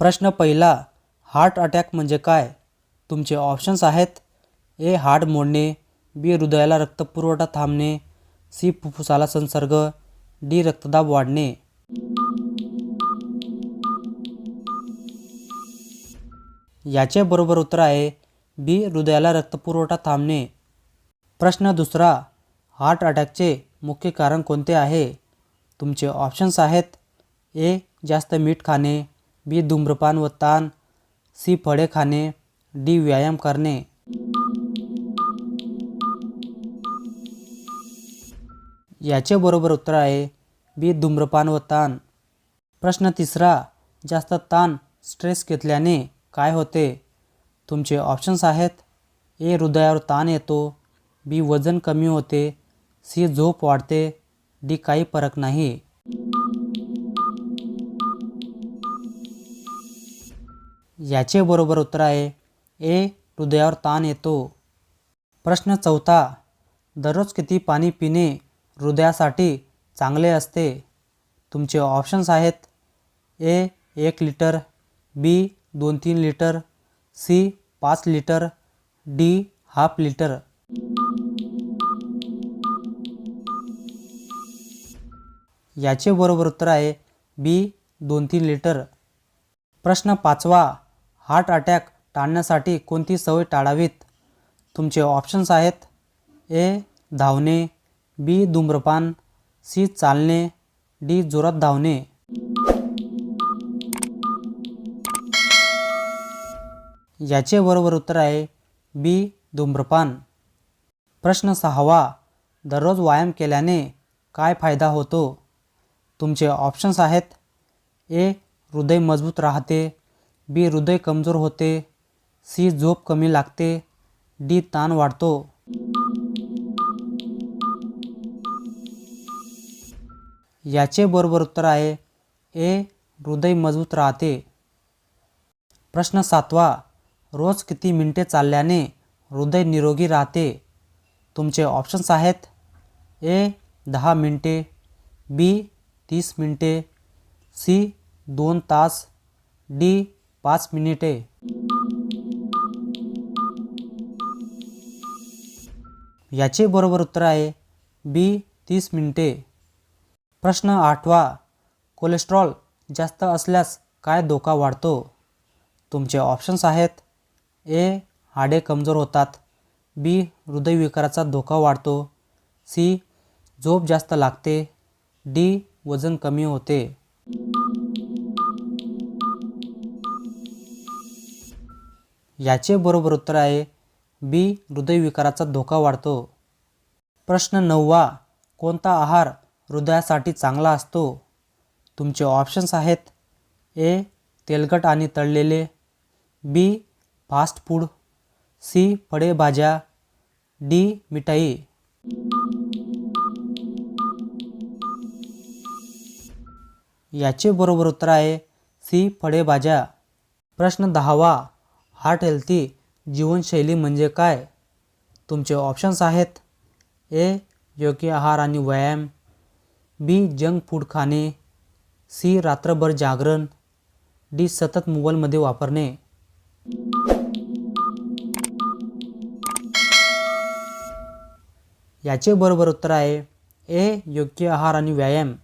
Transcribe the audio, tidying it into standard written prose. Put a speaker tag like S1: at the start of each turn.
S1: प्रश्न पहिला, heart attack म्हणजे काय? तुमचे ऑप्शन्स आहेत. ए. हाड मोडणे, बी. हृदयाला रक्तपुरवठा थांबणे, सी. फुफ्फुसाला संसर्ग, डी. रक्तदाब वाढणे. याचे बरोबर उत्तर आहे बी. हृदयाला रक्तपुरवठा थांबणे. प्रश्न दुसरा, हार्ट अटॅकचे मुख्य कारण कोणते आहे? तुमचे ऑप्शन्स आहेत. ए. जास्त मीठ खाणे, बी. धूम्रपान व ताण, सी. फळे खाणे, डी. व्यायाम करणे. याचे बरोबर उत्तर आहे बी. धूम्रपान व ताण. प्रश्न तिसरा, जास्त ताण स्ट्रेस घेतल्याने काय होते? तुमचे ऑप्शन्स आहेत. ए. हृदयावर ताण येतो, बी. वजन कमी होते, सी. झोप वाढते, डी. काही फरक नाही. याचे बरोबर उत्तर आहे ए. हृदयावर ताण येतो. प्रश्न चौथा, दररोज किती पाणी पिणे हृदयासाठी चांगले असते? तुमचे ऑप्शन्स आहेत. A. 1 litre, B. 2-3 litre, C. 5 litre, D. Half litre. याचे बरोबर उत्तर आहे बी. 2-3 लिटर. प्रश्न पाचवा, हार्ट अटॅक टाळण्यासाठी कोणती सवय टाळावीत? तुमचे ऑप्शन्स आहेत. ए. धावणे, बी. धूम्रपान, सी. चालणे, डी. जोरात धावणे. याचे बरोबर उत्तर आहे बी. धूम्रपान. प्रश्न सहावा, दररोज व्यायाम केल्याने काय फायदा होतो? तुमचे ऑप्शन्स आहेत. ए. हृदय मजबूत राहते, बी. हृदय कमजोर होते, सी. झोप कमी लागते, डी. ताण वाढतो. याचे बरोबर उत्तर आहे ए. हृदय मजबूत राहते. प्रश्न सातवा, रोज किती मिनिटे चालल्याने हृदय निरोगी राहते? तुमचे ऑप्शन्स आहेत. ए. 10 मिनिटे, बी. 30 मिनिटे, सी. 2 तास, डी. 5 मिनिटे. याचे बरोबर उत्तर आहे बी. 30 मिनिटे. प्रश्न आठवा, कोलेस्ट्रॉल जास्त असल्यास काय धोका वाढतो? तुमचे ऑप्शन्स आहेत. ए. हाडे कमजोर होतात, बी. हृदयविकाराचा धोका वाढतो, सी. झोप जास्त लागते, डी. वजन कमी होते. याचे बरोबर उत्तर आहे बी. हृदयविकाराचा धोका वाढतो. प्रश्न नववा, कोणता आहार हृदयासाठी चांगला असतो? तुमचे ऑप्शन्स आहेत. ए. तेलकट आणि तळलेले, बी. Fast food, C. फळे भाज्या, डी. मिठाई. याचे बरोबर उत्तर आहे सी. फळे भाज्या. प्रश्न दहावा, हार्ट हेल्थी जीवनशैली म्हणजे काय? तुमचे ऑप्शन्स आहेत. ए. योग्य आहार आणि व्यायाम, बी. जंक फूड खाणे, सी. रात्रभर जागरण, डी. सतत मोबाईलमध्ये वापरणे. याचे बरोबर उत्तर आहे ए. योग्य आहार आणि व्यायाम.